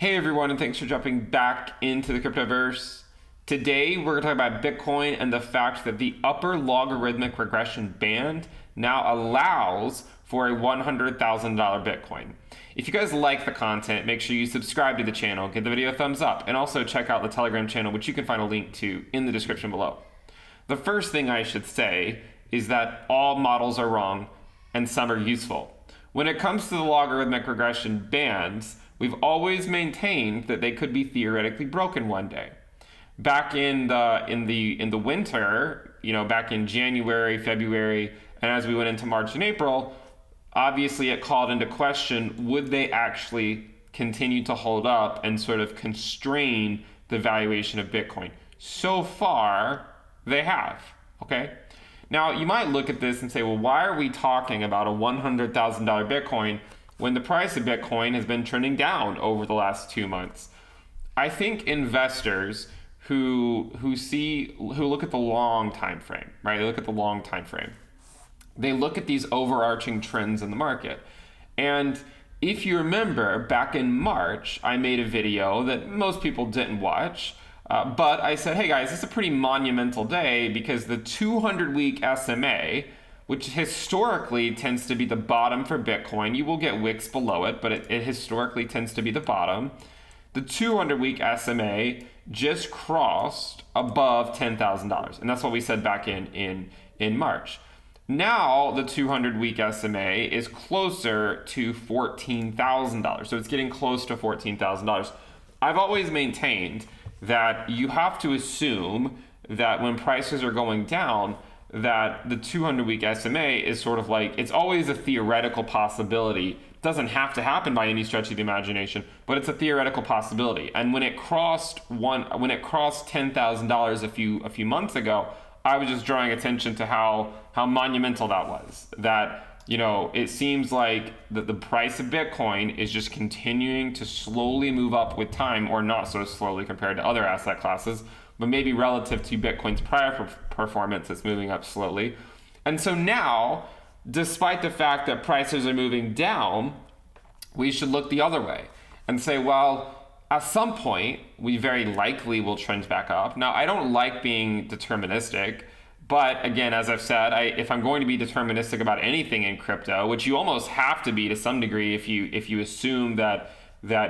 Hey everyone, and thanks for jumping back into the cryptoverse. Today we're going to talk about Bitcoin and the fact that the upper logarithmic regression band now allows for a $100,000 Bitcoin. If you guys like the content, make sure you subscribe to the channel, give the video a thumbs up, and also check out the Telegram channel, which you can find a link to in the description below. The first thing I should say is that all models are wrong and some are useful. When it comes to the logarithmic regression bands, we've always maintained that they could be theoretically broken one day. Back in the winter, back in January, February, and as we went into March and April, obviously it called into question, would they actually continue to hold up and sort of constrain the valuation of Bitcoin? So far, they have, okay? Now, you might look at this and say, well, why are we talking about a $100,000 Bitcoin when the price of Bitcoin has been trending down over the last 2 months? I think investors who look at the long time frame, right? They look at the long time frame. They look at these overarching trends in the market. And if you remember, back in March, I made a video that most people didn't watch, but I said, hey guys, this is a pretty monumental day because the 200-week SMA, which historically tends to be the bottom for Bitcoin, you will get wicks below it, but it historically tends to be the bottom. The 200-week SMA just crossed above $10,000, and that's what we said back in March. Now the 200-week SMA is closer to $14,000, so it's getting close to $14,000. I've always maintained that you have to assume that when prices are going down, that the 200-week SMA is sort of like, it's always a theoretical possibility. It doesn't have to happen by any stretch of the imagination, but it's a theoretical possibility. And when it crossed $10,000 a few months ago, I was just drawing attention to how monumental that was. That, it seems like the price of Bitcoin is just continuing to slowly move up with time, or not so slowly compared to other asset classes, but maybe relative to Bitcoin's prior performance, it's moving up slowly. And so now, despite the fact that prices are moving down, we should look the other way and say, well, at some point, we very likely will trend back up. Now, I don't like being deterministic, but again, as I've said, if I'm going to be deterministic about anything in crypto, which you almost have to be to some degree if you assume that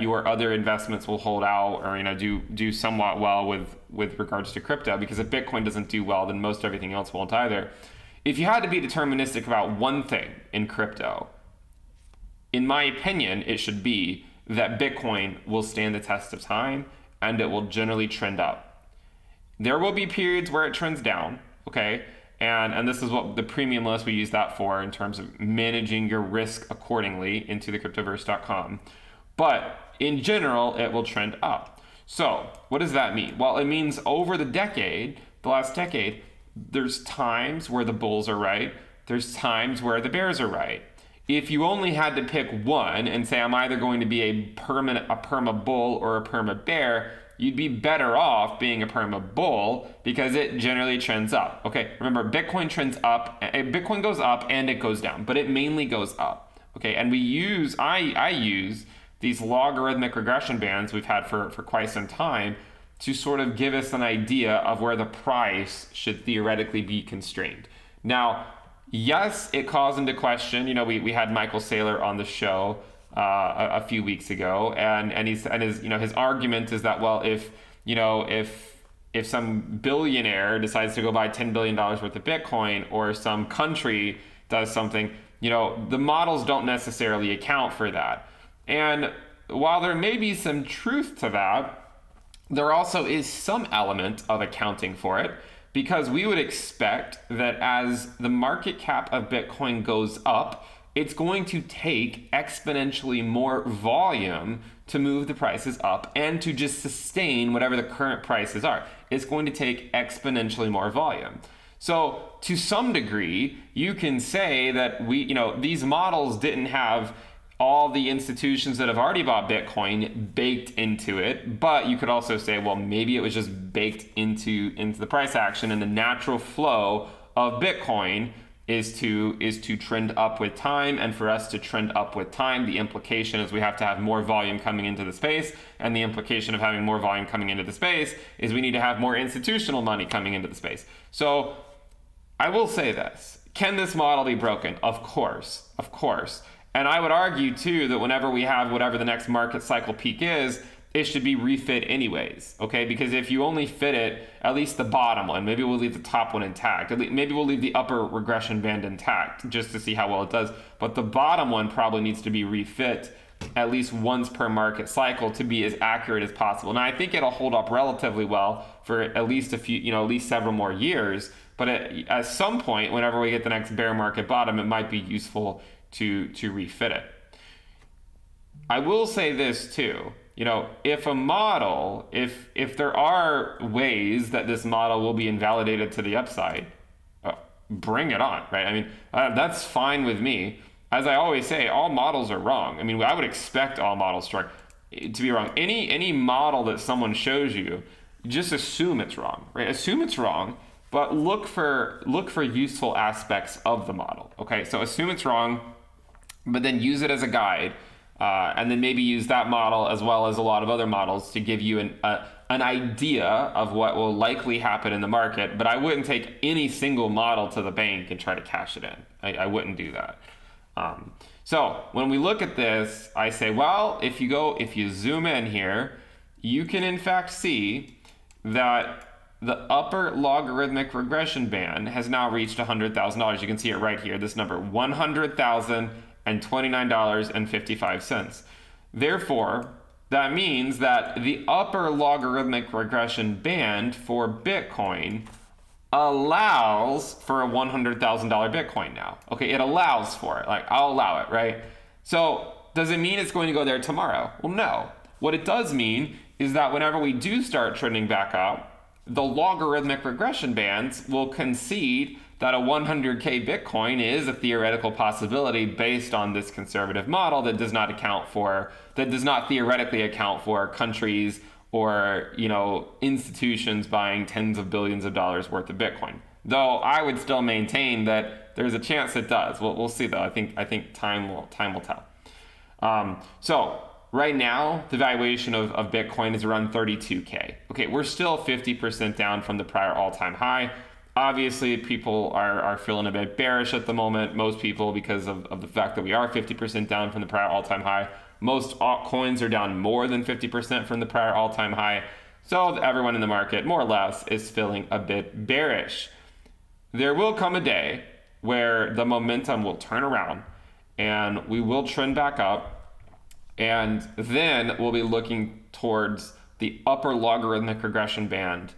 your other investments will hold out or do somewhat well with regards to crypto, because if Bitcoin doesn't do well, then most everything else won't either. If you had to be deterministic about one thing in crypto, in my opinion, it should be that Bitcoin will stand the test of time and it will generally trend up. There will be periods where it trends down, okay? And this is what the premium list, we use that for in terms of managing your risk accordingly into thecryptoverse.com. But in general, it will trend up. So what does that mean? Well, it means over the last decade, there's times where the bulls are right. There's times where the bears are right. If you only had to pick one and say, I'm either going to be a perma bull or a perma bear, you'd be better off being a perma bull because it generally trends up. Okay, remember, Bitcoin trends up, Bitcoin goes up and it goes down, but it mainly goes up. Okay, and I use these logarithmic regression bands we've had for quite some time to sort of give us an idea of where the price should theoretically be constrained. Now, yes, it calls into question, we had Michael Saylor on the show a few weeks ago, and his argument is that, well, if some billionaire decides to go buy $10 billion worth of Bitcoin, or some country does something, the models don't necessarily account for that. And while there may be some truth to that, there also is some element of accounting for it, because we would expect that as the market cap of Bitcoin goes up, it's going to take exponentially more volume to move the prices up and to just sustain whatever the current prices are. It's going to take exponentially more volume. So to some degree, you can say that these models didn't have all the institutions that have already bought Bitcoin baked into it, but you could also say, well, maybe it was just baked into the price action, and the natural flow of Bitcoin is to trend up with time. And for us to trend up with time, the implication is we have to have more volume coming into the space. And the implication of having more volume coming into the space is we need to have more institutional money coming into the space. So I will say this. Can this model be broken? Of course, of course. And I would argue too that whenever we have whatever the next market cycle peak is, it should be refit anyways, okay? Because if you only fit it, at least the bottom one, maybe we'll leave the top one intact. Maybe we'll leave the upper regression band intact just to see how well it does. But the bottom one probably needs to be refit at least once per market cycle to be as accurate as possible. Now, I think it'll hold up relatively well for at least a few, at least several more years. But at some point, whenever we get the next bear market bottom, it might be useful to refit it. I will say this too. If a model, if there are ways that this model will be invalidated to the upside, bring it on, right? I mean, that's fine with me. As I always say, all models are wrong. I mean, I would expect all models to be wrong. Any model that someone shows you, just assume it's wrong, right? Assume it's wrong, but look for useful aspects of the model. Okay, so assume it's wrong, but then use it as a guide. And then maybe use that model as well as a lot of other models to give you an idea of what will likely happen in the market. But I wouldn't take any single model to the bank and try to cash it in. I wouldn't do that. So when we look at this, I say, well, if you zoom in here, you can in fact see that the upper logarithmic regression band has now reached $100,000. You can see it right here, this number, $100,000. And $29.55. Therefore, that means that the upper logarithmic regression band for Bitcoin allows for a $100,000 Bitcoin now. Okay, it allows for it. Like, I'll allow it, right? So does it mean it's going to go there tomorrow? Well, no. What it does mean is that whenever we do start trending back up, the logarithmic regression bands will concede that a 100K Bitcoin is a theoretical possibility based on this conservative model that does not theoretically account for countries or, institutions buying tens of billions of dollars worth of Bitcoin. Though I would still maintain that there's a chance it does. We'll see though. I think time will tell. So right now, the valuation of Bitcoin is around 32K. Okay, we're still 50% down from the prior all-time high. Obviously, people are feeling a bit bearish at the moment. Most people, because of the fact that we are 50% down from the prior all-time high. Most altcoins are down more than 50% from the prior all-time high. So everyone in the market, more or less, is feeling a bit bearish. There will come a day where the momentum will turn around and we will trend back up. And then we'll be looking towards the upper logarithmic regression band,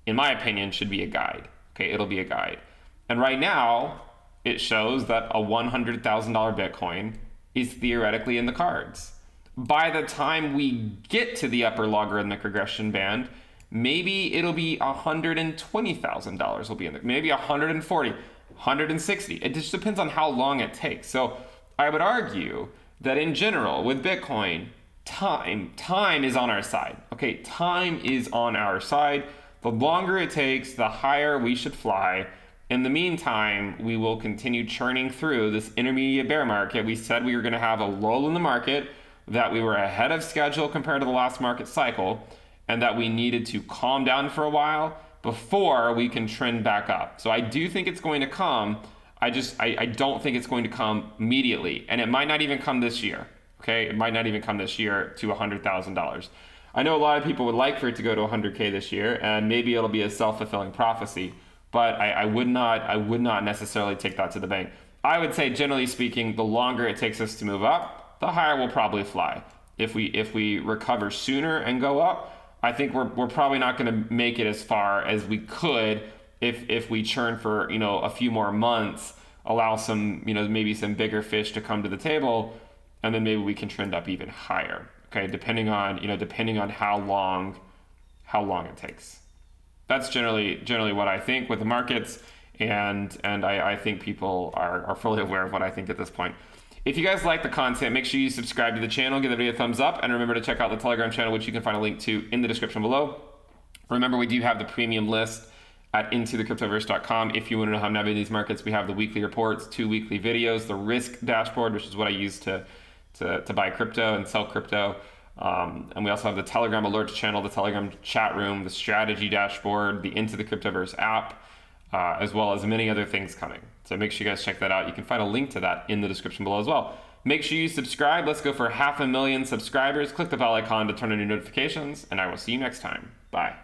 in my opinion, should be a guide. Okay, it'll be a guide. And right now, it shows that a $100,000 Bitcoin is theoretically in the cards. By the time we get to the upper logarithmic regression band, maybe it'll be $120,000 will be in there, maybe 140, 160. It just depends on how long it takes. So I would argue that in general, with Bitcoin, time is on our side. Okay, time is on our side. The longer it takes, the higher we should fly. In the meantime, we will continue churning through this intermediate bear market. We said we were going to have a lull in the market, that we were ahead of schedule compared to the last market cycle, and that we needed to calm down for a while before we can trend back up. So I do think it's going to come. I don't think it's going to come immediately, and it might not even come this year. Okay, it might not even come this year to $100,000. I know a lot of people would like for it to go to 100K this year, and maybe it'll be a self-fulfilling prophecy, but I would not necessarily take that to the bank. I would say, generally speaking, the longer it takes us to move up, the higher we'll probably fly. If we recover sooner and go up, I think we're probably not going to make it as far as we could if we churn for a few more months, allow some maybe some bigger fish to come to the table, and then maybe we can trend up even higher. Okay, depending on how long it takes. That's generally what I think with the markets, and I think people are fully aware of what I think at this point. If you guys like the content, make sure you subscribe to the channel, give the video a thumbs up, and remember to check out the Telegram channel, which you can find a link to in the description below. Remember, we do have the premium list at intothecryptoverse.com. If you want to know how to navigate these markets, we have the weekly reports, 2 weekly videos, the risk dashboard, which is what I use to buy crypto and sell crypto. And we also have the Telegram alerts channel, the Telegram chat room, the strategy dashboard, the Into the Cryptoverse app, as well as many other things coming. So make sure you guys check that out. You can find a link to that in the description below as well. Make sure you subscribe. Let's go for 500,000 subscribers. Click the bell icon to turn on your notifications, and I will see you next time. Bye.